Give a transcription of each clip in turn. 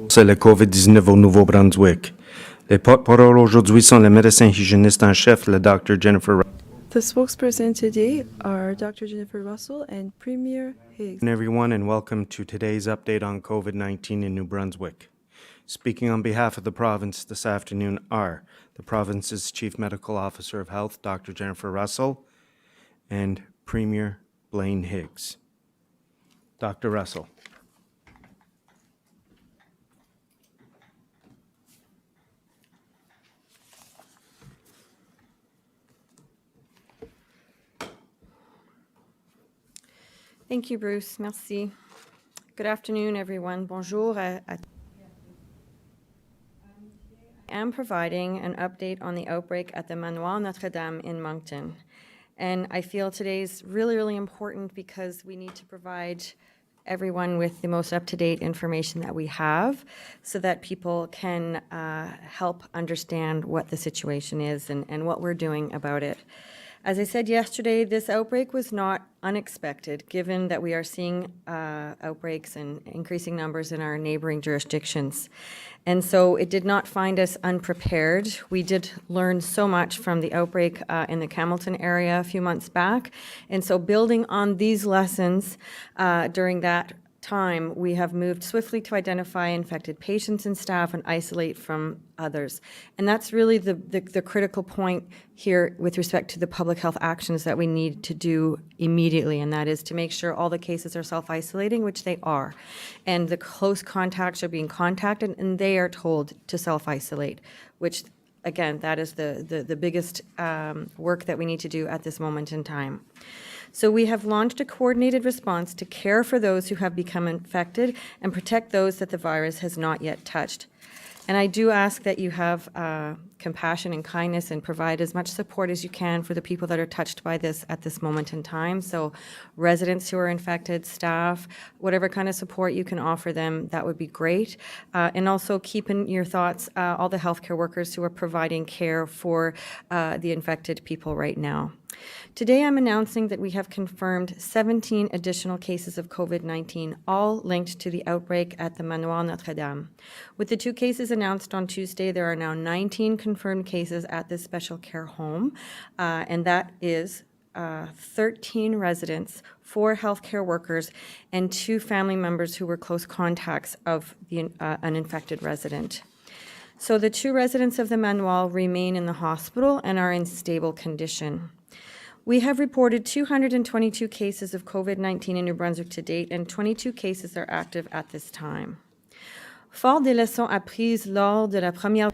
C'est le COVID-19 au Nouveau-Brunswick. Les porte-paroles aujourd'hui sont le médecin hygiéniste en chef, le Dr. Jennifer The spokesperson today are Dr. Jennifer Russell and Premier Higgs. everyone, and welcome to today's update on COVID-19 in New Brunswick. Speaking on behalf of the province this afternoon are the province's Chief Medical Officer of Health, Dr. Jennifer Russell, and Premier Blaine Higgs. Dr. Russell. Thank you, Bruce. Merci. Good afternoon, everyone. Bonjour. I am providing an update on the outbreak at the Manoir Notre-Dame in Moncton. And I feel today's really, really important because we need to provide everyone with the most up-to-date information that we have so that people can help understand what the situation is and what we're doing about it. As I said yesterday, this outbreak was not unexpected, given that we are seeing outbreaks and increasing numbers in our neighboring jurisdictions. And so it did not find us unprepared. We did learn so much from the outbreak in the Campbellton area a few months back. And so building on these lessons during that time, we have moved swiftly to identify infected patients and staff and isolate from others. And that's really the critical point here with respect to the public health actions that we need to do immediately, and that is to make sure all the cases are self-isolating, which they are. And the close contacts are being contacted, and they are told to self-isolate, which, again, that is the biggest work that we need to do at this moment in time. So we have launched a coordinated response to care for those who have become infected and protect those that the virus has not yet touched. And I do ask that you have compassion and kindness and provide as much support as you can for the people that are touched by this at this moment in time. So residents who are infected, staff, whatever kind of support you can offer them, that would be great. And also keep in your thoughts all the healthcare workers who are providing care for the infected people right now. Today, I'm announcing that we have confirmed 17 additional cases of COVID-19, all linked to the outbreak at the Manoir Notre-Dame. With the 2 cases announced on Tuesday, there are now 19 confirmed cases at this special care home, and that is 13 residents, 4 healthcare workers, and 2 family members who were close contacts of an infected resident. So the 2 residents of the Manoir remain in the hospital and are in stable condition. We have reported 222 cases of COVID-19 in New Brunswick to date, and 22 cases are active at this time. Fort des leçons apprises lors de la première...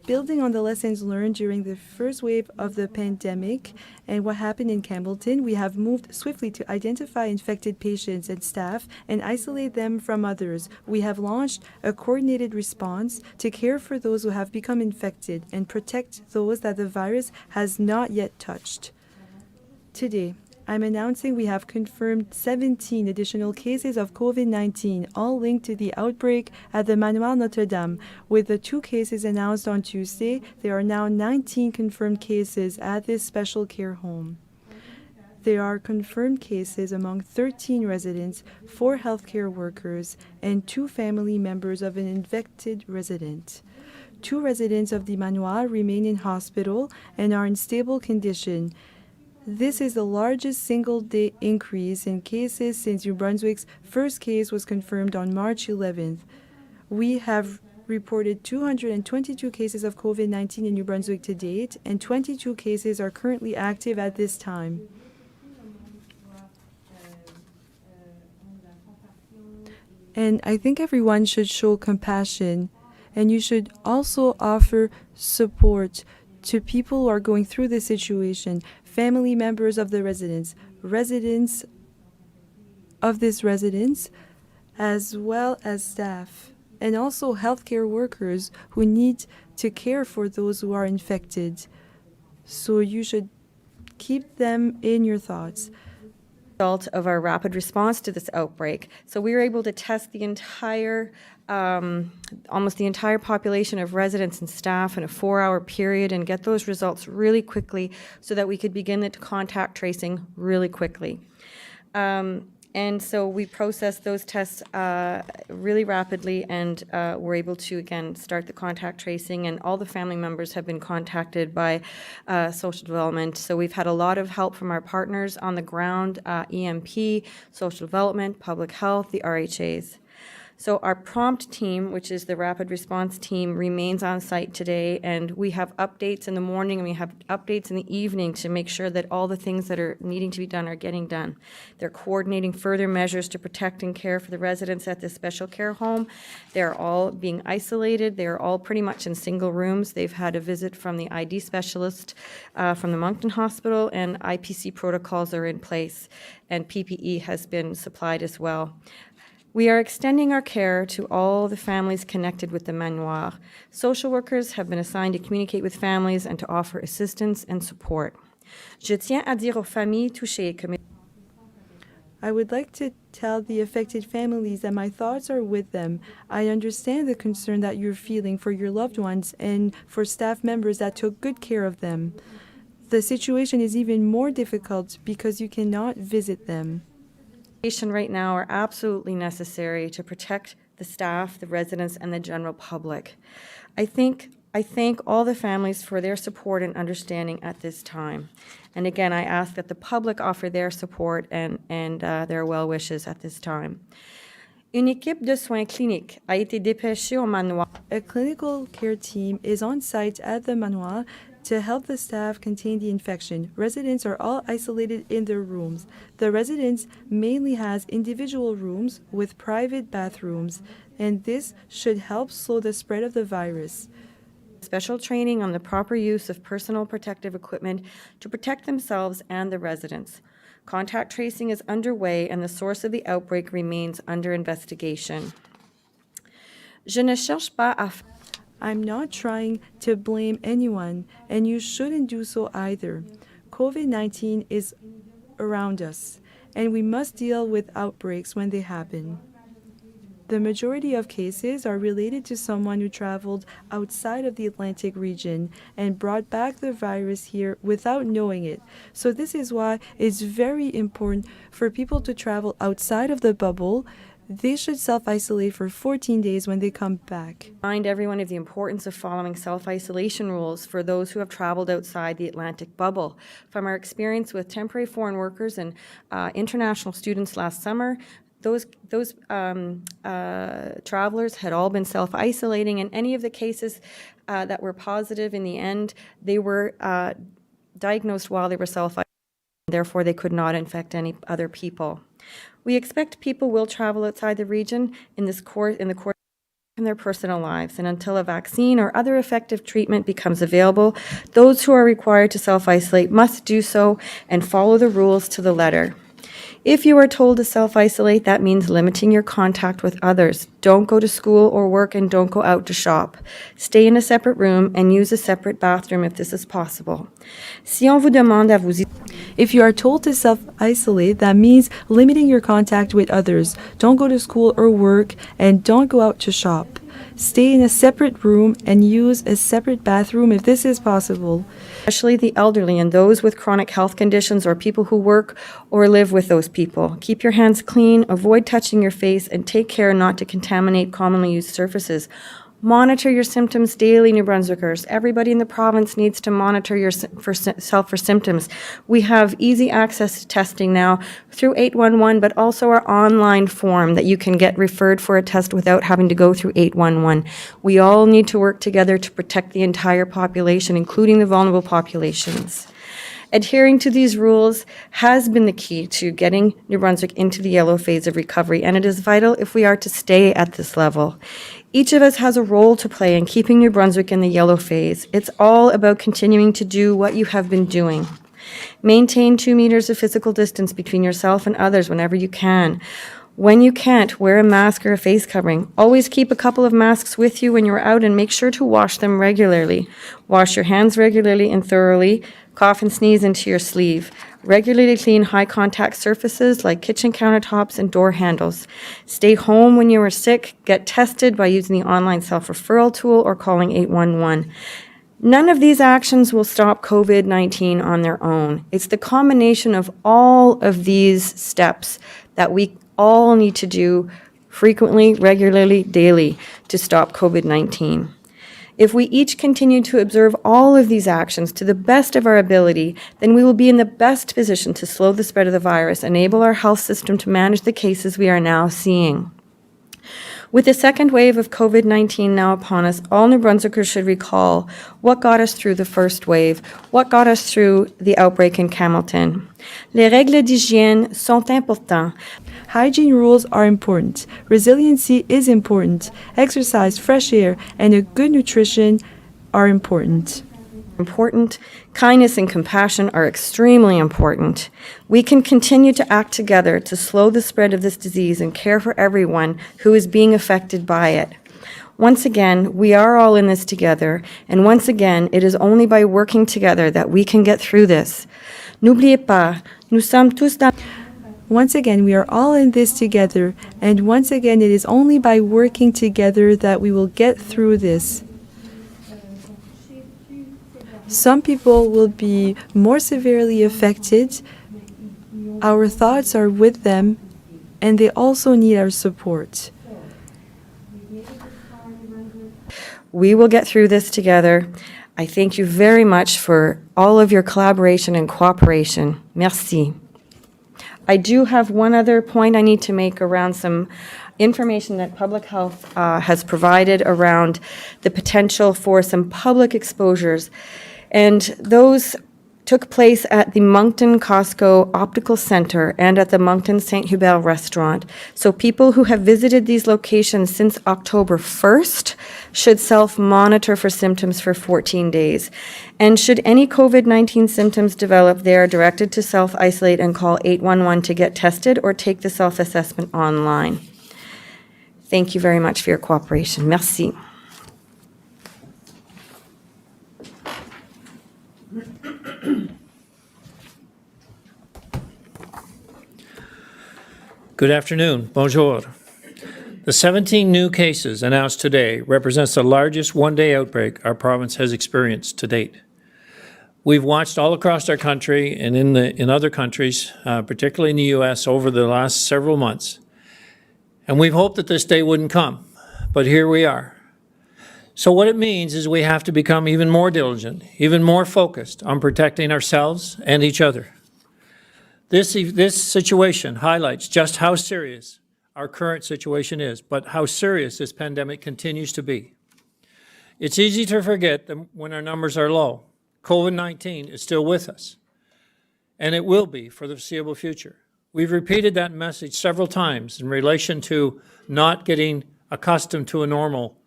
Building on the lessons learned during the first wave of the pandemic and what happened in Campbellton, we have moved swiftly to identify infected patients and staff and isolate them from others. We have launched a coordinated response to care for those who have become infected and protect those that the virus has not yet touched. Today, I'm announcing we have confirmed 17 additional cases of COVID-19, all linked to the outbreak at the Manoir Notre-Dame. With the 2 cases announced on Tuesday, there are now 19 confirmed cases at this special care home. There are confirmed cases among 13 residents, 4 healthcare workers, and 2 family members of an infected resident. 2 residents of the Manoir remain in hospital and are in stable condition. This is the largest single-day increase in cases since New Brunswick's first case was confirmed on March 11th. We have reported 222 cases of COVID-19 in New Brunswick to date, and 22 cases are currently active at this time. And I think everyone should show compassion, and you should also offer support to people who are going through this situation, family members of the residents of this residence, as well as staff, and also healthcare workers who need to care for those who are infected. So you should keep them in your thoughts. Result of our rapid response to this outbreak. So we were able to test the entire, almost the entire population of residents and staff in a 4-hour period and get those results really quickly so that we could begin the contact tracing really quickly. And so we processed those tests really rapidly and were able to, again, start the contact tracing. And all the family members have been contacted by social development. So we've had a lot of help from our partners on the ground, EMP, social development, public health, the RHAs. So our prompt team, which is the rapid response team, remains on site today, and we have updates in the morning and we have updates in the evening to make sure that all the things that are needing to be done are getting done. They're coordinating further measures to protect and care for the residents at this special care home. They're all being isolated. They're all pretty much in single rooms. They've had a visit from the ID specialist from the Moncton Hospital, and IPC protocols are in place, and PPE has been supplied as well. We are extending our care to all the families connected with the manoir. Social workers have been assigned to communicate with families and to offer assistance and support. Je tiens à dire aux familles touchées que I would like to tell the affected families that my thoughts are with them. I understand the concern that you're feeling for your loved ones and for staff members that took good care of them. The situation is even more difficult because you cannot visit them. Right now are absolutely necessary to protect the staff, the residents, and the general public. I thank all the families for their support and understanding at this time. And again, I ask that the public offer their support and their well wishes at this time. Une équipe de soins cliniques a été dépêchée au manoir. A clinical care team is on site at the manoir to help the staff contain the infection. Residents are all isolated in their rooms. The residence mainly has individual rooms with private bathrooms, and this should help slow the spread of the virus. Special training on the proper use of personal protective equipment to protect themselves and the residents. Contact tracing is underway, and the source of the outbreak remains under investigation. Je ne cherche pas à I'm not trying to blame anyone, and you shouldn't do so either. COVID-19 is around us, and we must deal with outbreaks when they happen. The majority of cases are related to someone who traveled outside of the Atlantic region and brought back the virus here without knowing it. So this is why it's very important for people to travel outside of the bubble. They should self-isolate for 14 days when they come back. Remind everyone of the importance of following self-isolation rules for those who have traveled outside the Atlantic bubble. From our experience with temporary foreign workers and international students last summer, those travelers had all been self-isolating, and any of the cases that were positive in the end, they were diagnosed while they were self-isolating. Therefore, they could not infect any other people. We expect people will travel outside the region in the course of their personal lives, and until a vaccine or other effective treatment becomes available, those who are required to self-isolate must do so and follow the rules to the letter. If you are told to self-isolate, that means limiting your contact with others. Don't go to school or work, and don't go out to shop. Stay in a separate room and use a separate bathroom if this is possible. Si on vous demande à vous If you are told to self-isolate, that means limiting your contact with others. Don't go to school or work, and don't go out to shop. Stay in a separate room and use a separate bathroom if this is possible. Especially the elderly and those with chronic health conditions or people who work or live with those people. Keep your hands clean, avoid touching your face, and take care not to contaminate commonly used surfaces. Monitor your symptoms daily, New Brunswickers. Everybody in the province needs to monitor yourself for symptoms. We have easy access to testing now through 811, but also our online form that you can get referred for a test without having to go through 811. We all need to work together to protect the entire population, including the vulnerable populations. Adhering to these rules has been the key to getting New Brunswick into the yellow phase of recovery, and it is vital if we are to stay at this level. Each of us has a role to play in keeping New Brunswick in the yellow phase. It's all about continuing to do what you have been doing. Maintain 2 meters of physical distance between yourself and others whenever you can. When you can't, wear a mask or a face covering. Always keep a couple of masks with you when you're out, and make sure to wash them regularly. Wash your hands regularly and thoroughly. Cough and sneeze into your sleeve. Regularly clean high contact surfaces like kitchen countertops and door handles. Stay home when you are sick. Get tested by using the online self-referral tool or calling 811. None of these actions will stop COVID-19 on their own. It's the combination of all of these steps that we all need to do frequently, regularly, daily to stop COVID-19. If we each continue to observe all of these actions to the best of our ability, then we will be in the best position to slow the spread of the virus, enable our health system to manage the cases we are now seeing. With the second wave of COVID-19 now upon us, all New Brunswickers should recall what got us through the first wave, what got us through the outbreak in Campbellton. Les règles d'hygiène sont importantes. Hygiene rules are important. Resiliency is important. Exercise, fresh air, and a good nutrition are important. Kindness and compassion are extremely important. We can continue to act together to slow the spread of this disease and care for everyone who is being affected by it. Once again, we are all in this together, and once again, it is only by working together that we can get through this. N'oubliez pas, nous sommes tous dans... Once again, we are all in this together, and once again, it is only by working together that we will get through this. Some people will be more severely affected. Our thoughts are with them, and they also need our support. We will get through this together. I thank you very much for all of your collaboration and cooperation. Merci. I do have one other point I need to make around some information that Public Health has provided around the potential for some public exposures. And those took place at the Moncton Costco Optical Center and at the Moncton St. Hubert restaurant. So people who have visited these locations since October 1st should self-monitor for symptoms for 14 days. And should any COVID-19 symptoms develop, they are directed to self-isolate and call 811 to get tested or take the self-assessment online. Thank you very much for your cooperation. Merci. Good afternoon. Bonjour. The 17 new cases announced today represents the largest one-day outbreak our province has experienced to date. We've watched all across our country and in other countries, particularly in the U.S., over the last several months. And we've hoped that this day wouldn't come, but here we are. So what it means is we have to become even more diligent, even more focused on protecting ourselves and each other. This situation highlights just how serious our current situation is, but how serious this pandemic continues to be. It's easy to forget that when our numbers are low. COVID-19 is still with us, and it will be for the foreseeable future. We've repeated that message several times in relation to not getting accustomed to a normal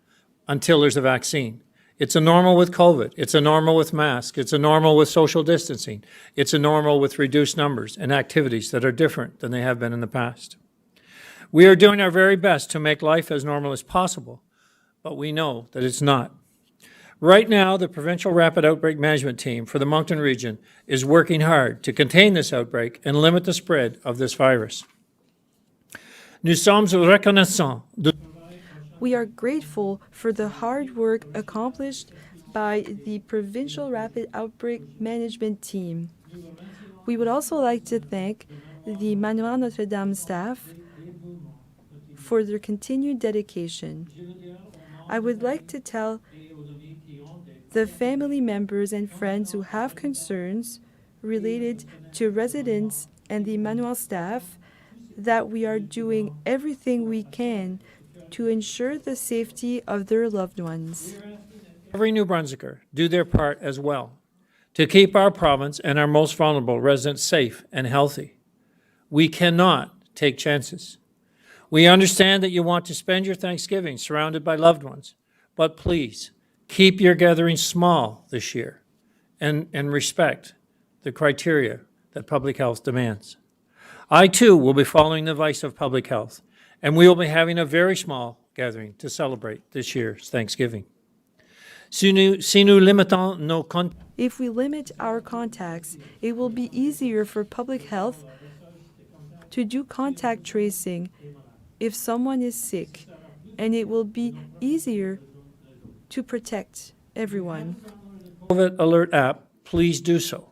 until there's a vaccine. It's a normal with COVID. It's a normal with masks. It's a normal with social distancing. It's a normal with reduced numbers and activities that are different than they have been in the past. We are doing our very best to make life as normal as possible, but we know that it's not. Right now, the Provincial Rapid Outbreak Management Team for the Moncton region is working hard to contain this outbreak and limit the spread of this virus. Nous sommes reconnaissants de We are grateful for the hard work accomplished by the Provincial Rapid Outbreak Management Team. We would also like to thank the Manoir Notre-Dame staff for their continued dedication. I would like to tell the family members and friends who have concerns related to residents and the Manoir staff that we are doing everything we can to ensure the safety of their loved ones. every New Brunswicker do their part as well to keep our province and our most vulnerable residents safe and healthy. We cannot take chances. We understand that you want to spend your Thanksgiving surrounded by loved ones, but please keep your gatherings small this year and respect the criteria that public health demands. I too will be following the advice of public health, and we will be having a very small gathering to celebrate this year's Thanksgiving. Si nous limitons nos contacts, If we limit our contacts, it will be easier for public health to do contact tracing if someone is sick, and it will be easier to protect everyone. COVID Alert app, please do so.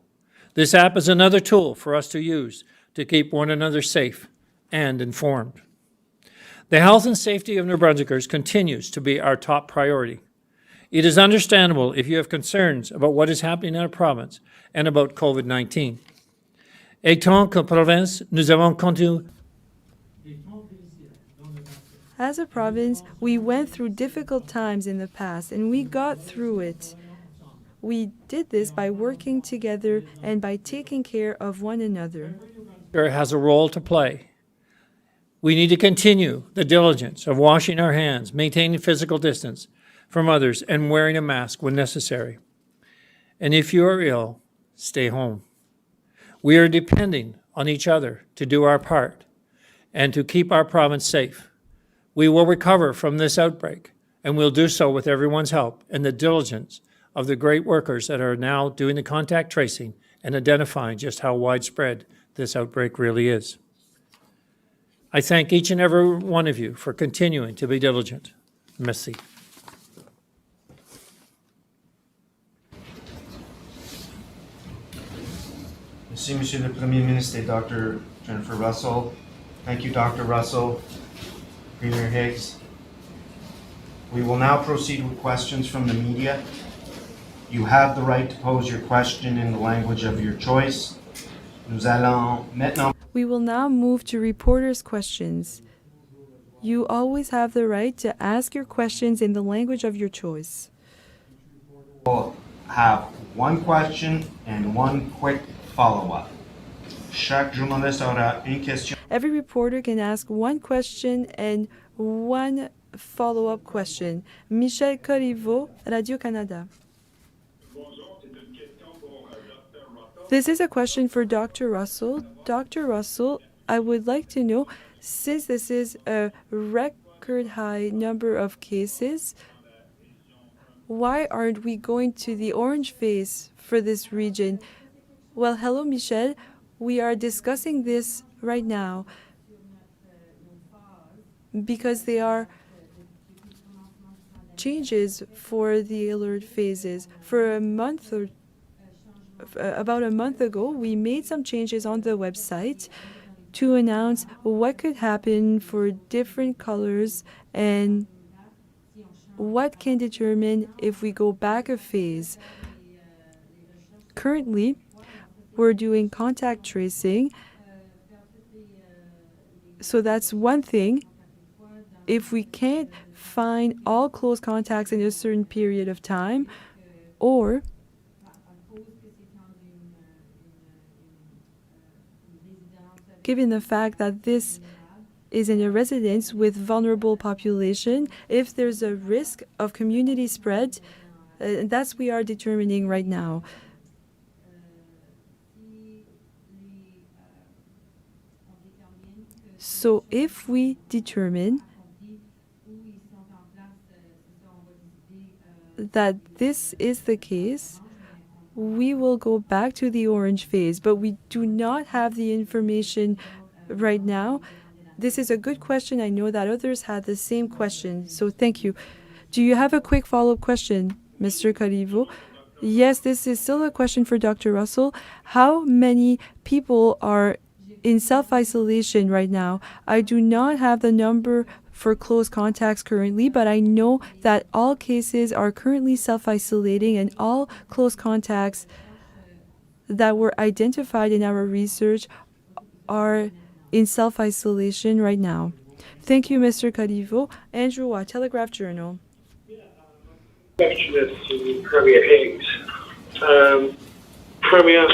This app is another tool for us to use to keep one another safe and informed. The health and safety of New Brunswickers continues to be our top priority. It is understandable if you have concerns about what is happening in our province and about COVID-19. Étant que province, nous avons continué. As a province, we went through difficult times in the past, and we got through it. We did this by working together and by taking care of one another. Has a role to play. We need to continue the diligence of washing our hands, maintaining physical distance from others, and wearing a mask when necessary. And if you are ill, stay home. We are depending on each other to do our part and to keep our province safe. We will recover from this outbreak, and we'll do so with everyone's help and the diligence of the great workers that are now doing the contact tracing and identifying just how widespread this outbreak really is. I thank each and every one of you for continuing to be diligent. Merci. Merci, Monsieur le Premier Ministre, Dr. Jennifer Russell. Thank you, Dr. Russell. Premier Higgs. We will now proceed with questions from the media. You have the right to pose your question in the language of your choice. Nous allons maintenant. We will now move to reporters' questions. You always have the right to ask your questions in the language of your choice. We'll have one question and one quick follow-up. Chaque journaliste aura une question. Every reporter can ask one question and one follow-up question. Michel Corriveau, Radio-Canada. This is a question for Dr. Russell. Dr. Russell, I would like to know, since this is a record high number of cases, why aren't we going to the orange phase for this region? Well, hello, Michel. We are discussing this right now because there are changes for the alert phases. For a month or about a month ago, we made some changes on the website to announce what could happen for different colors and what can determine if we go back a phase. Currently, we're doing contact tracing, so that's one thing. If we can't find all close contacts in a certain period of time, or given the fact that this is in a residence with vulnerable population, if there's a risk of community spread, that's we are determining right now. So if we determine that this is the case, we will go back to the orange phase, but we do not have the information right now. This is a good question. I know that others had the same question, so thank you. Do you have a quick follow-up question, Mr. Corriveau? Yes, this is still a question for Dr. Russell. How many people are in self-isolation right now? I do not have the number for close contacts currently, but I know that all cases are currently self-isolating and all close contacts that were identified in our research are in self-isolation right now. Thank you, Mr. Corriveau. Andrew Watt, Telegraph Journal. Question is to Premier Higgs. Premier,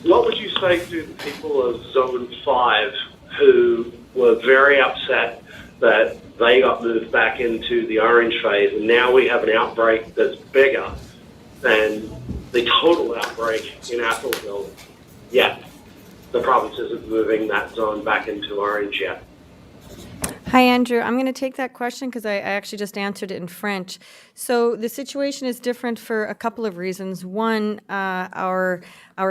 what would you say to the people of Zone 5 who were very upset that they got moved back into the orange phase, and now we have an outbreak that's bigger than the total outbreak in Atholville, yet the province isn't moving that zone back into orange yet? Hi, Andrew. I'm going to take that question because I actually just answered it in French. So the situation is different for a couple of reasons. One, our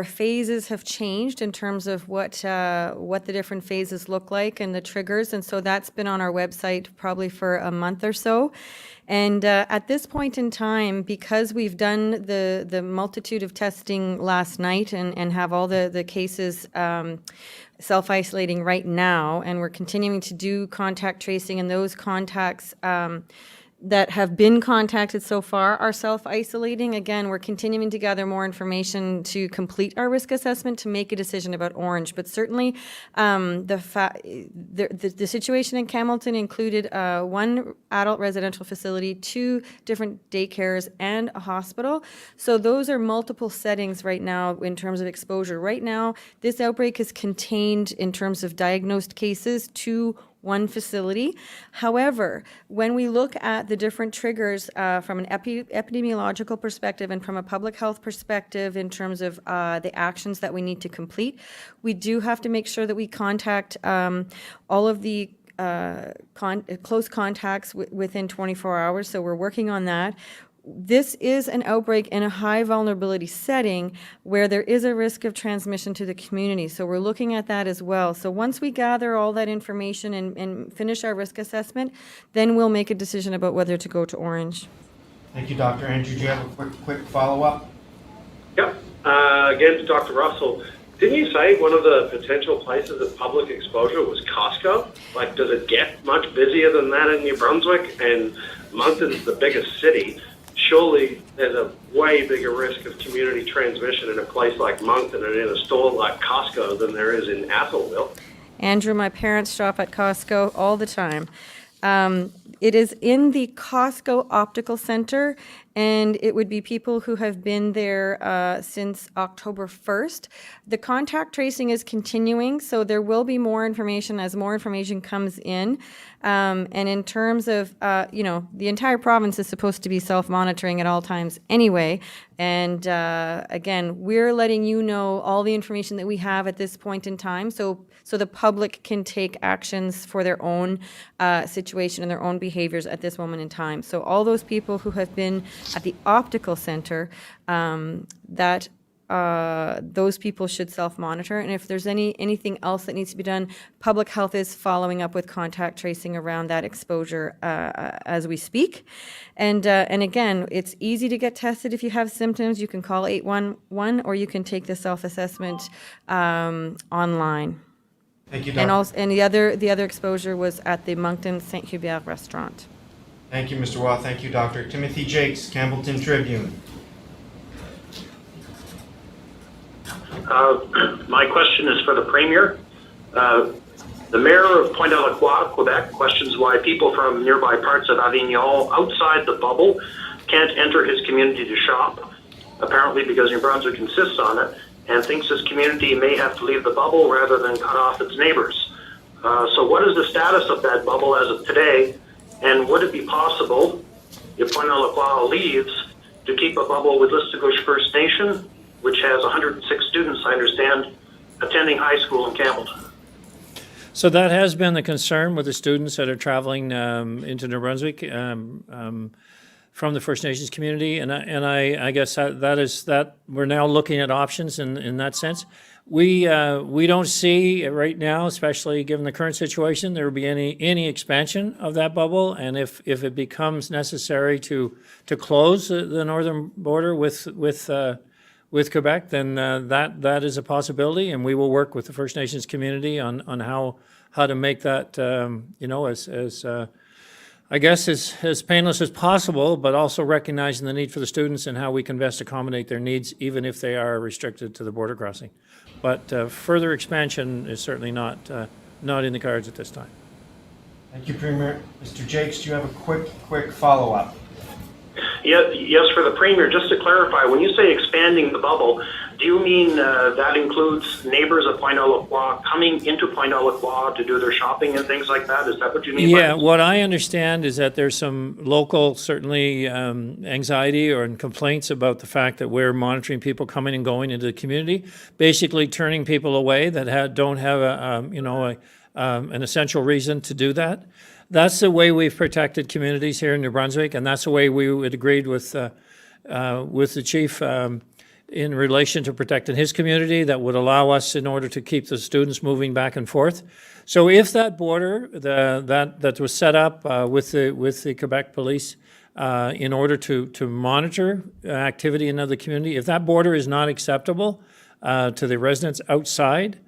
phases have changed in terms of what the different phases look like and the triggers, and so that's been on our website probably for a month or so. And at this point in time, because we've done the multitude of testing last night and have all the cases self-isolating right now, and we're continuing to do contact tracing, and those contacts that have been contacted so far are self-isolating. Again, we're continuing to gather more information to complete our risk assessment to make a decision about Orange. But certainly, the situation in Campbellton included one adult residential facility, 2 different daycares, and a hospital. So those are multiple settings right now in terms of exposure. Right now, this outbreak is contained in terms of diagnosed cases to one facility. However, when we look at the different triggers from an epidemiological perspective and from a public health perspective in terms of the actions that we need to complete, we do have to make sure that we contact all of the close contacts within 24 hours. So we're working on that. This is an outbreak in a high vulnerability setting where there is a risk of transmission to the community. So we're looking at that as well. So once we gather all that information and finish our risk assessment, then we'll make a decision about whether to go to Orange. Thank you, Dr. Andrew. Do you have a quick follow-up? Yep. Again, to Dr. Russell, didn't you say one of the potential places of public exposure was Costco? Like, does it get much busier than that in New Brunswick? And Moncton's the biggest city. Surely there's a way bigger risk of community transmission in a place like Moncton and in a store like Costco than there is in Atholville. Andrew, my parents shop at Costco all the time. It is in the Costco Optical Center, and it would be people who have been there since October 1st. The contact tracing is continuing, so there will be more information as more information comes in. And in terms of, the entire province is supposed to be self-monitoring at all times anyway. And again, we're letting you know all the information that we have at this point in time, so the public can take actions for their own situation and their own behaviors at this moment in time. So all those people who have been at the optical center, those people should self-monitor. And if there's anything else that needs to be done, public health is following up with contact tracing around that exposure as we speak. And again, it's easy to get tested if you have symptoms. You can call 811 or you can take the self-assessment online. Thank you, And Dr. also, and the other exposure was at the Moncton St. Hubert restaurant. Thank you, Mr. Waugh. Thank you, Dr. Timothy Jakes, Campbellton Tribune. My question is for the Premier. The Mayor of Pointe-à-la-Croix, Quebec, questions why people from nearby parts of Avignon outside the bubble can't enter his community to shop, apparently because New Brunswick insists on it, and thinks his community may have to leave the bubble rather than cut off its neighbors. So what is the status of that bubble as of today, and would it be possible, if Pointe-à-la-Croix leaves, to keep a bubble with Listigosh First Nation, which has 106 students, I understand, attending high school in Campbellton? So that has been the concern with the students that are traveling into New Brunswick from the First Nations community, and I guess that we're now looking at options in that sense. We don't see right now, especially given the current situation, there will be any expansion of that bubble, and if it becomes necessary to close the northern border with Quebec, then that is a possibility, and we will work with the First Nations community on how to make that as painless as possible, but also recognizing the need for the students and how we can best accommodate their needs, even if they are restricted to the border crossing. But further expansion is certainly not in the cards at this time. Thank you, Premier. Mr. Jakes, do you have a quick follow-up? Yes, for the Premier, just to clarify, when you say expanding the bubble, do you mean that includes neighbors of Pointe-à-la-Croix coming into Pointe-à-la-Croix to do their shopping and things like that? Is that what you mean? Yeah, what I understand is that there's some local, certainly, anxiety or complaints about the fact that we're monitoring people coming and going into the community, basically turning people away that don't have an essential reason to do that. That's the way we've protected communities here in New Brunswick, and that's the way we would agreed with the chief in relation to protecting his community, that would allow us in order to keep the students moving back and forth. So if that border that was set up with the Quebec police in order to monitor activity in the community, if that border is not acceptable to the residents outside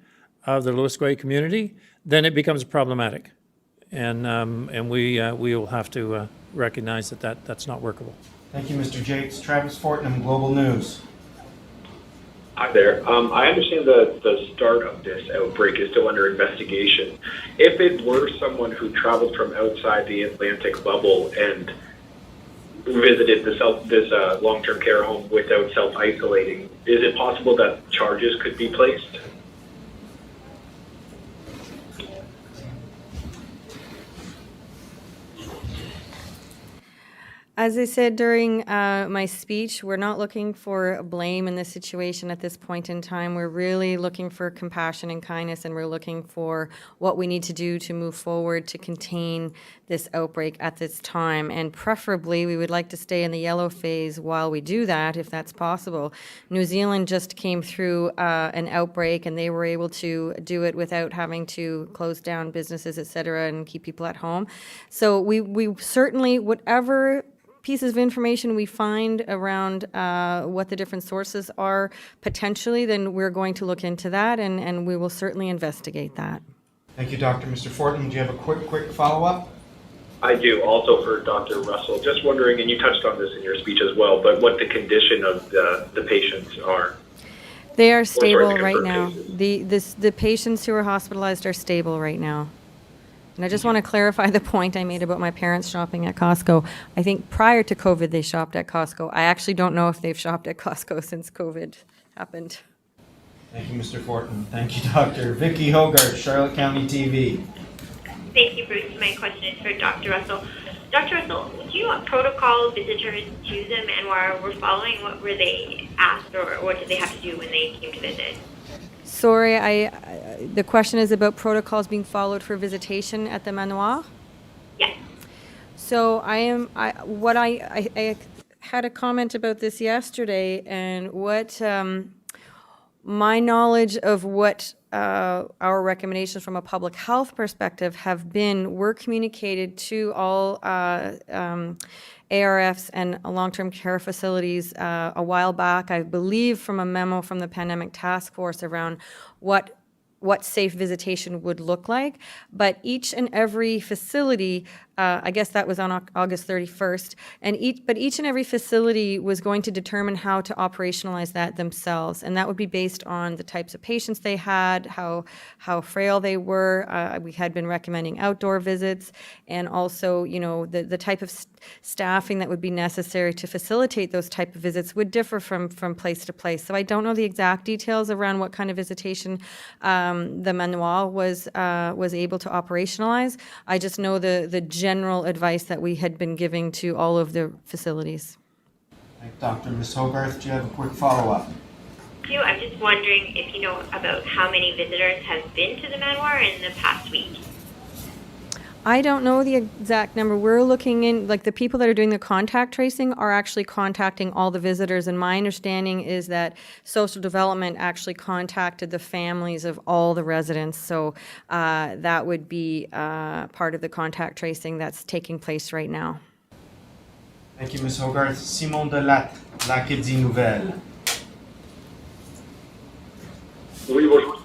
of the Louisquay community, then it becomes problematic. And we will have to recognize that that's not workable. Thank you, Mr. Jakes. Travis Fortnum, Global News. Hi there. I understand the start of this outbreak is still under investigation. If it were someone who traveled from outside the Atlantic bubble and visited this long-term care home without self-isolating, is it possible that charges could be placed? As I said during my speech, we're not looking for blame in this situation at this point in time. We're really looking for compassion and kindness, and we're looking for what we need to do to move forward to contain this outbreak at this time. And preferably, we would like to stay in the yellow phase while we do that, if that's possible. New Zealand just came through an outbreak, and they were able to do it without having to close down businesses, et cetera, and keep people at home. So we certainly, whatever pieces of information we find around what the different sources are potentially, then we're going to look into that, and we will certainly investigate that. Thank you, Doctor. Mr. Fortnum, do you have a quick follow-up? I do, also for Dr. Russell. Just wondering, and you touched on this in your speech as well, but what the condition of the patients are. They are stable the right confirmed now. cases. The patients who are hospitalized are stable right now. And I just want to clarify the point I made about my parents shopping at Costco. I think prior to COVID, they shopped at Costco. I actually don't know if they've shopped at Costco since COVID happened. Thank you, Mr. Fortnum. Thank you, Doctor. Vicky Hogarth, Charlotte County TV. Thank you, Bruce. My question is for Dr. Russell. Dr. Russell, do you know what protocol visitors to them and were following? What were they asked, or what did they have to do when they came to visit? Sorry, the question is about protocols being followed for visitation at the manoir. Yes. So I had a comment about this yesterday, and what my knowledge of what our recommendations from a public health perspective have been were communicated to all ARFs and long-term care facilities a while back, I believe from a memo from the Pandemic Task Force around what safe visitation would look like. But each and every facility, I guess that was on August 31st, but each and every facility was going to determine how to operationalize that themselves. And that would be based on the types of patients they had, how frail they were. We had been recommending outdoor visits, and also, the type of staffing that would be necessary to facilitate those type of visits would differ from place to place. So I don't know the exact details around what kind of visitation the manoir was able to operationalize. I just know the general advice that we had been giving to all of the facilities. Thank you, Doctor. Ms. Hogarth, do you have a quick follow-up? I'm just wondering if you know about how many visitors have been to the manoir in the past week. I don't know the exact number. We're looking in, like the people that are doing the contact tracing are actually contacting all the visitors. And my understanding is that social development actually contacted the families of all the residents. So that would be part of the contact tracing that's taking place right now. Thank you, Ms. Hogarth. Simon Delatte, l'Acadie Nouvelle. Oui, bonjour.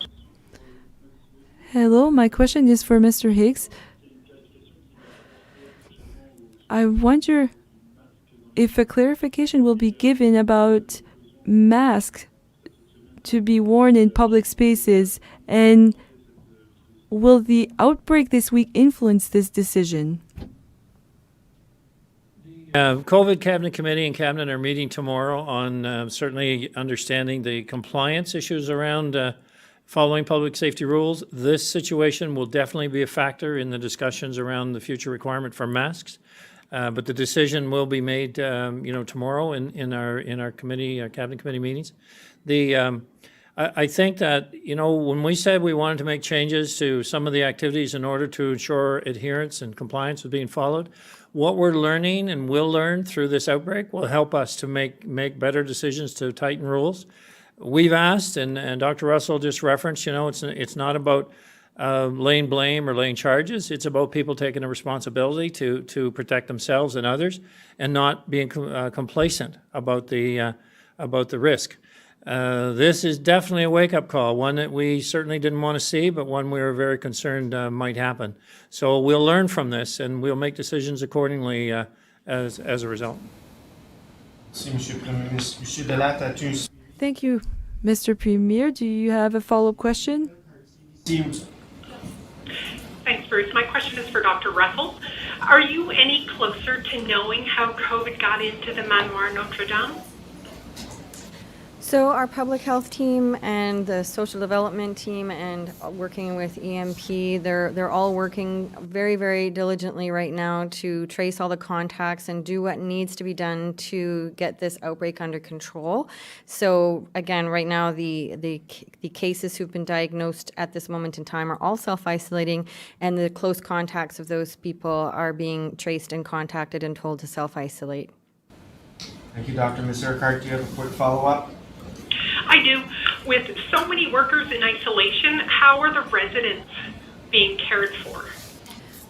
Hello, my question is for Mr. Higgs. I wonder if a clarification will be given about masks to be worn in public spaces, and will the outbreak this week influence this decision? COVID Cabinet Committee and Cabinet are meeting tomorrow on certainly understanding the compliance issues around following public safety rules. This situation will definitely be a factor in the discussions around the future requirement for masks. But the decision will be made, tomorrow in our committee, our cabinet committee meetings. I think that, when we said we wanted to make changes to some of the activities in order to ensure adherence and compliance with being followed, what we're learning and will learn through this outbreak will help us to make better decisions to tighten rules. We've asked, and Dr. Russell just referenced, it's not about laying blame or laying charges. It's about people taking a responsibility to protect themselves and others, and not being complacent about the risk. This is definitely a wake-up call, one that we certainly didn't want to see, but one we were very concerned might happen. So we'll learn from this, and we'll make decisions accordingly as a result. Merci, Monsieur le Premier ministre. Monsieur Delatte, as-tu un Thank you, Mr. Premier. Do you have a follow-up question? suivi? Thanks, Bruce. My question is for Dr. Russell. Are you any closer to knowing how COVID got into the Manoir Notre Dame? So our public health team and the social development team and working with EMP, they're all working very, very diligently right now to trace all the contacts and do what needs to be done to get this outbreak under control. So again, right now the cases who've been diagnosed at this moment in time are all self-isolating, and the close contacts of those people are being traced and contacted and told to self-isolate. Thank you, Dr. Ms. Urquhart. Do you have a quick follow-up? I do. With so many workers in isolation, how are the residents being cared for?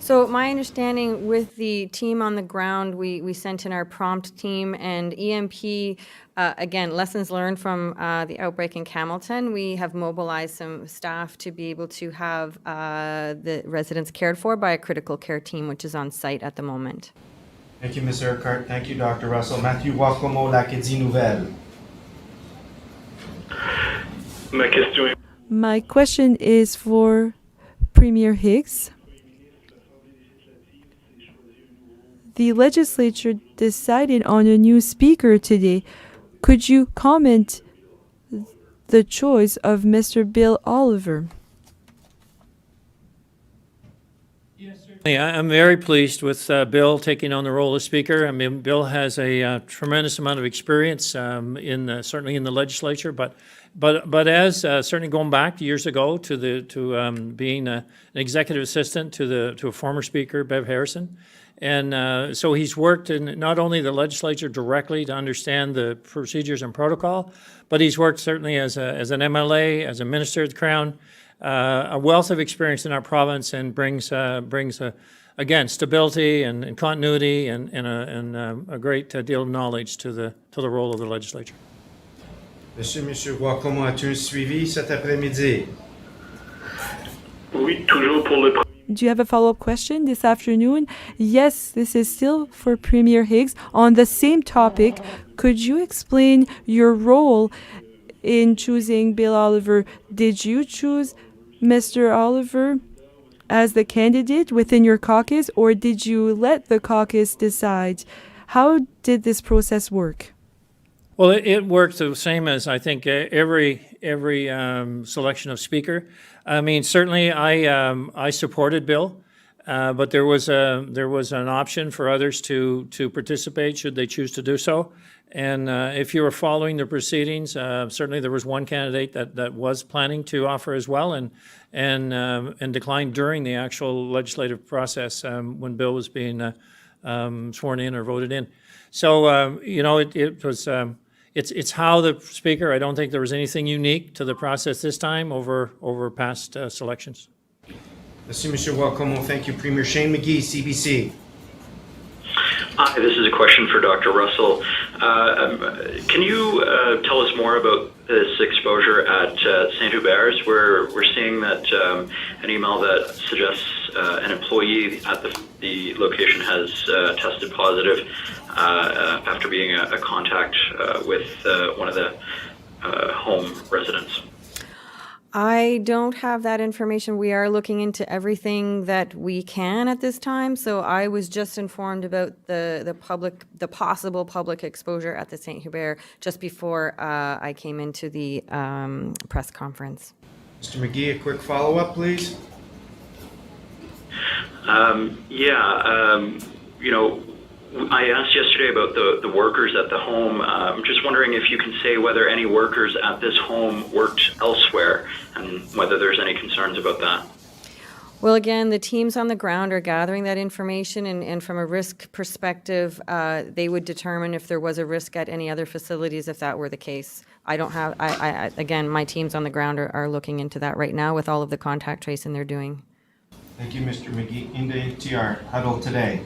So my understanding with the team on the ground, we sent in our prompt team and EMP, again, lessons learned from the outbreak in Campbellton. We have mobilized some staff to be able to have the residents cared for by a critical care team, which is on site at the moment. Thank you, Ms. Urquhart. Thank you, Dr. Russell. Mathieu Wacomo, l'Acadie Nouvelle. My question is for Premier Higgs. The legislature decided on a new speaker today. Could you comment the choice of Mr. Bill Oliver? I'm very pleased with Bill taking on the role of Speaker. I mean, Bill has a tremendous amount of experience certainly in the legislature, but as certainly going back years ago to being an executive assistant to a former Speaker, Bev Harrison, and so he's worked in not only the legislature directly to understand the procedures and protocol, but he's worked certainly as an MLA, as a minister of the Crown. A wealth of experience in our province, and brings again stability and continuity and a great deal of knowledge to the role of the legislature. Monsieur Wacomo, as-tu un suivi cet après-midi? Oui, toujours pour le Do you have a follow-up question this afternoon? Yes, this is still for Premier Higgs. On the same topic, could you explain your role in choosing Bill Oliver? Did you choose Mr. Oliver as the candidate within your caucus, or did you let the caucus decide? How did this process work? Well, it worked the same as I think every selection of Speaker. I mean, certainly I supported Bill, but there was an option for others to participate should they choose to do so. And if you were following the proceedings, certainly there was one candidate that was planning to offer as well, and declined during the actual legislative process when Bill was being sworn in or voted in. So it was it's how the Speaker. I don't think there was anything unique to the process this time over past selections. Merci, Monsieur Wacomo. Thank you, Premier Shane McGee, CBC. Hi, this is a question for Dr. Russell. Can you tell us more about this exposure at St. Hubert's? We're seeing that an email that suggests an employee at the location has tested positive after being a contact with one of the home residents. I don't have that information. We are looking into everything that we can at this time. So I was just informed about the possible public exposure at the St. Hubert just before I came into the press conference. Mr. McGee, a quick follow-up, please. I asked yesterday about the workers at the home. I'm just wondering if you can say whether any workers at this home worked elsewhere and whether there's any concerns about that. Well, again, the teams on the ground are gathering that information, and from a risk perspective, they would determine if there was a risk at any other facilities if that were the case. Again, my teams on the ground are looking into that right now with all of the contact tracing they're doing. Thank you, Mr. McGee. Inda TR, Huddle Today.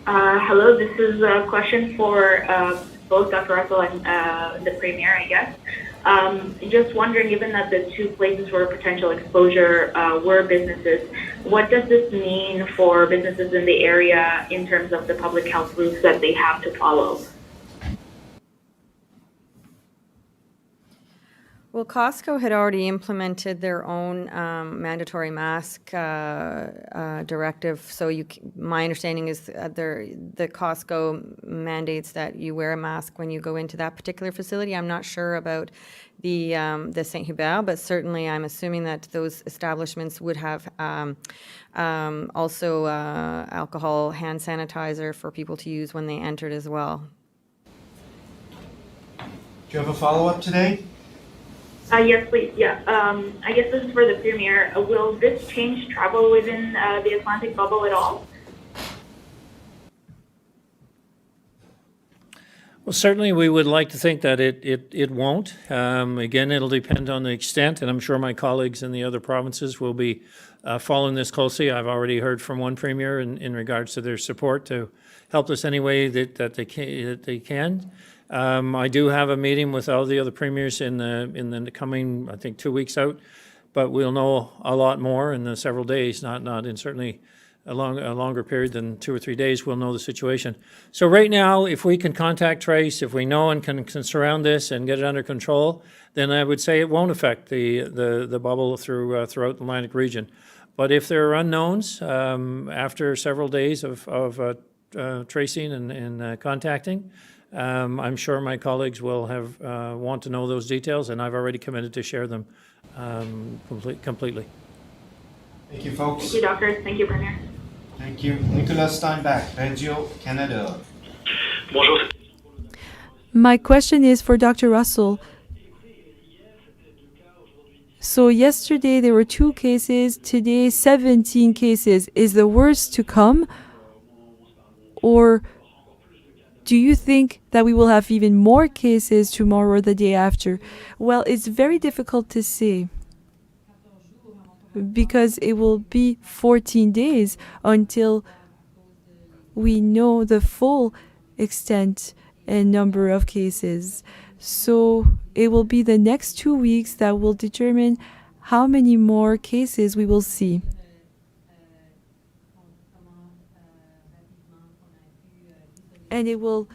Hello, this is a question for both Dr. Russell and the Premier, I guess. Just wondering, given that the two places for potential exposure were businesses, what does this mean for businesses in the area in terms of the public health rules that they have to follow? Well, Costco had already implemented their own mandatory mask directive. So my understanding is the Costco mandates that you wear a mask when you go into that particular facility. I'm not sure about the Saint Hubert, but certainly I'm assuming that those establishments would have also alcohol hand sanitizer for people to use when they entered as well. Do you have a follow-up today? Yes, please. Yeah. I guess this is for the Premier. Will this change travel within the Atlantic bubble at all? Well, certainly we would like to think that it won't. Again, it'll depend on the extent, and I'm sure my colleagues in the other provinces will be following this closely. I've already heard from one premier in regards to their support to help us any way that they can. I do have a meeting with all the other premiers in the coming, I think, 2 weeks out, but we'll know a lot more in the several days, not in certainly a longer period than 2 or 3 days. We'll know the situation. So right now, if we can contact trace, if we know and can surround this and get it under control, then I would say it won't affect the bubble throughout the Atlantic region. But if there are unknowns after several days of tracing and contacting, I'm sure my colleagues will want to know those details, and I've already committed to share them completely. Thank you, folks. Thank you, doctors. Thank you, Premier. Thank you. Nicolas Steinbach, Radio Canada. Bonjour. My question is for Dr. Russell. So yesterday there were 2 cases, today 17 cases. Is the worst to come? Or do you think that we will have even more cases tomorrow or the day after? Well, it's very difficult to say because it will be 14 days until we know the full extent and number of cases. So it will be the next 2 weeks that will determine how many more cases we will see. And it will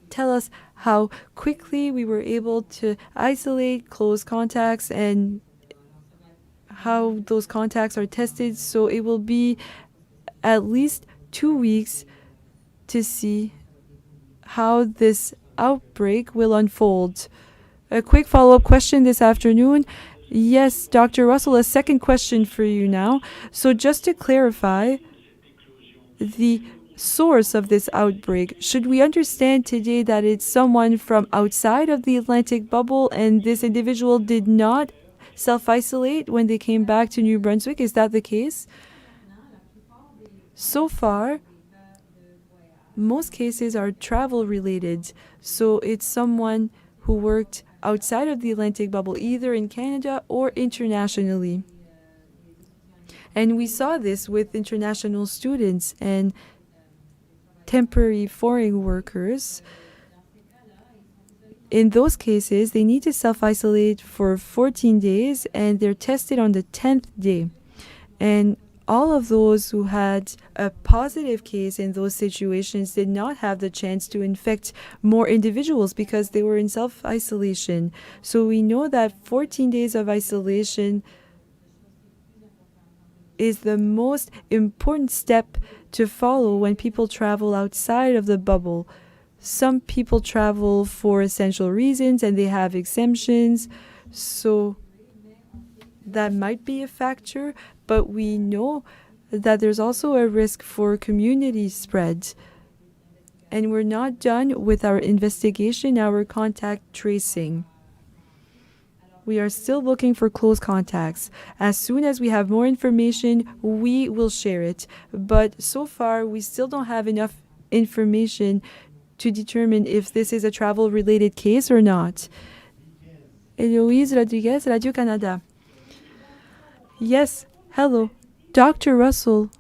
tell us how quickly we were able to isolate close contacts and how those contacts are tested. So it will be at least 2 weeks to see how this outbreak will unfold. A quick follow-up question this afternoon. Yes, Dr. Russell, a second question for you now. So just to clarify, the source of this outbreak, should we understand today that it's someone from outside of the Atlantic bubble and this individual did not self-isolate when they came back to New Brunswick? Is that the case? So far, most cases are travel related. So it's someone who worked outside of the Atlantic bubble, either in Canada or internationally. And we saw this with international students and temporary foreign workers. In those cases, they need to self-isolate for 14 days and they're tested on the 10th day. And all of those who had a positive case in those situations did not have the chance to infect more individuals because they were in self-isolation. So we know that 14 days of isolation is the most important step to follow when people travel outside of the bubble. Some people travel for essential reasons and they have exemptions, so that might be a factor, but we know that there's also a risk for community spread. And we're not done with our investigation, our contact tracing. We are still looking for close contacts. As soon as we have more information, we will share it. But so far, we still don't have enough information to determine if this is a travel-related case or not. Eloise Rodriguez, Radio Canada. Yes, hello. Dr. Russell,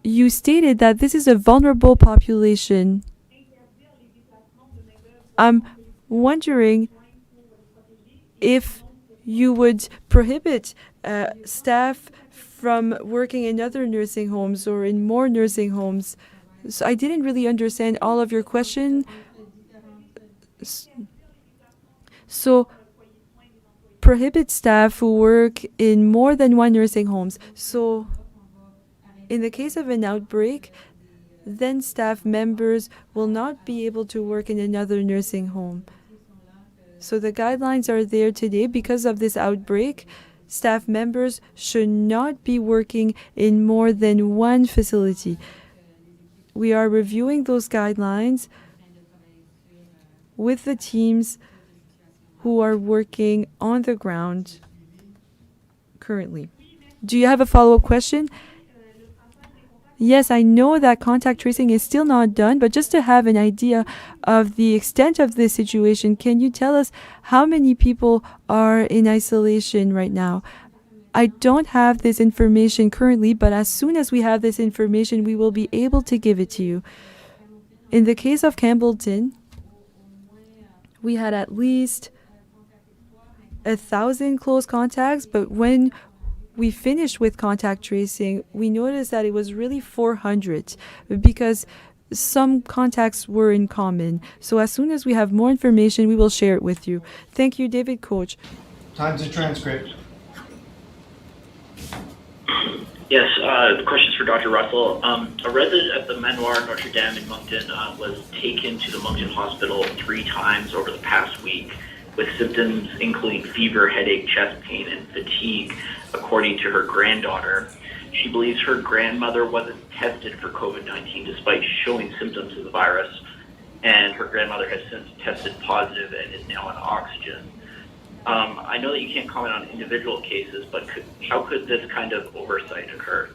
you stated that this is a vulnerable population. I'm wondering if you would prohibit staff from working in other nursing homes or in more nursing homes. So I didn't really understand all of your question. So prohibit staff who work in more than one nursing homes. So in the case of an outbreak, then staff members will not be able to work in another nursing home. So the guidelines are there today. Because of this outbreak, staff members should not be working in more than one facility. We are reviewing those guidelines with the teams who are working on the ground currently. Do you have a follow-up question? Yes, I know that contact tracing is still not done, but just to have an idea of the extent of this situation, can you tell us how many people are in isolation right now? I don't have this information currently, but as soon as we have this information, we will be able to give it to you. In the case of Campbellton, we had at least 1,000 close contacts, but when we finished with contact tracing, we noticed that it was really 400 because some contacts were in common. So as soon as we have more information, we will share it with you. Thank you, David Coach. Time's a transcript. Yes, the question is for Dr. Russell. A resident at the Manoir Notre Dame in Moncton was taken to the Moncton Hospital 3 times over the past week with symptoms including fever, headache, chest pain, and fatigue, according to her granddaughter. She believes her grandmother wasn't tested for COVID-19 despite showing symptoms of the virus, and her grandmother has since tested positive and is now on oxygen. I know that you can't comment on individual cases, but how could this kind of oversight occur?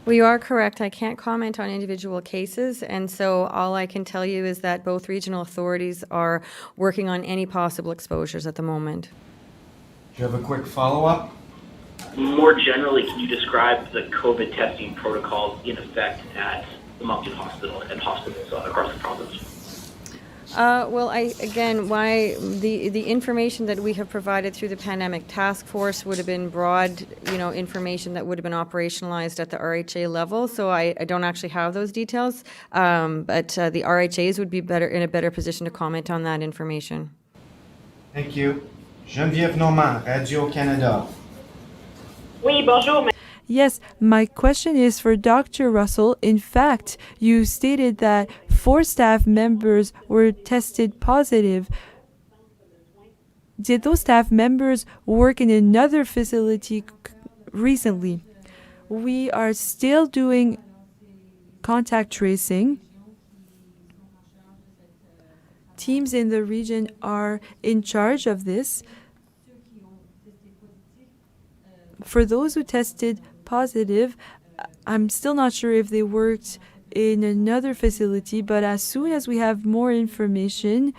Well, you are correct. I can't comment on individual cases, and so all I can tell you is that both regional authorities are working on any possible exposures at the moment. Do you have a quick follow-up? More generally, can you describe the COVID testing protocols in effect at the Moncton Hospital and hospitals across the province? Well, the information that we have provided through the pandemic task force would have been broad, information that would have been operationalized at the RHA level. So I don't actually have those details, but the RHAs would be in a better position to comment on that information. Thank you. Geneviève Normand, Radio-Canada. Oui, bonjour. Yes, my question is for Dr. Russell. In fact, you stated that 4 staff members were tested positive. Did those staff members work in another facility recently? We are still doing contact tracing. Teams in the region are in charge of this. For those who tested positive, I'm still not sure if they worked in another facility, but as soon as we have more information,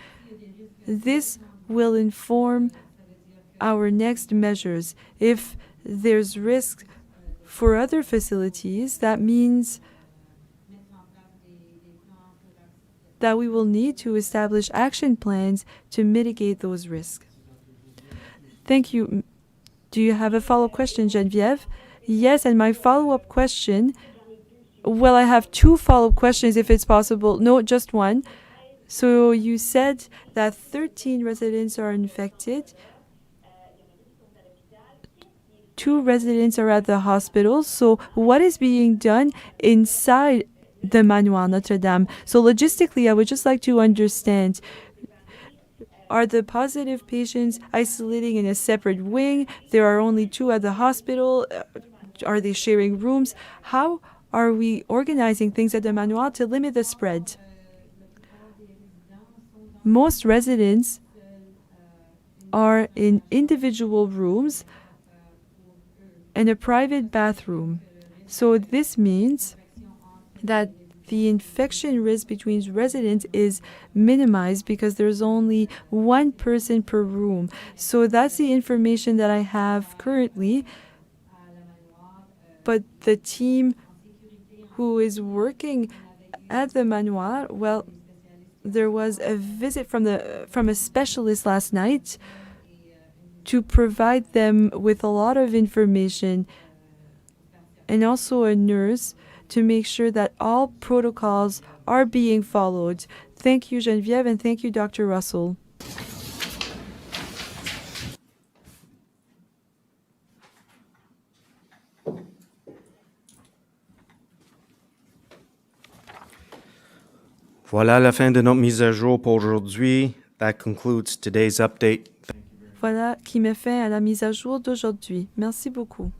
this will inform our next measures. If there's risk for other facilities, that means that we will need to establish action plans to mitigate those risks. Thank you. Do you have a follow-up question, Geneviève? Yes, and my follow-up question, well, I have 2 follow-up questions if it's possible. No, just one. So you said that 13 residents are infected. 2 residents are at the hospital. So what is being done inside the Manoir Notre Dame? So logistically, I would just like to understand, are the positive patients isolating in a separate wing? There are only 2 at the hospital. Are they sharing rooms? How are we organizing things at the Manoir to limit the spread? Most residents are in individual rooms and a private bathroom. So this means that the infection risk between residents is minimized because there's only 1 person per room. So that's the information that I have currently. But the team who is working at the Manoir, well, there was a visit from a specialist last night to provide them with a lot of information, and also a nurse to make sure that all protocols are being followed. Thank you, Geneviève, and thank you, Dr. Russell. Voilà la fin de notre mise à jour pour aujourd'hui. That concludes today's update. Voilà qui met fin à la mise à jour d'aujourd'hui. Merci beaucoup.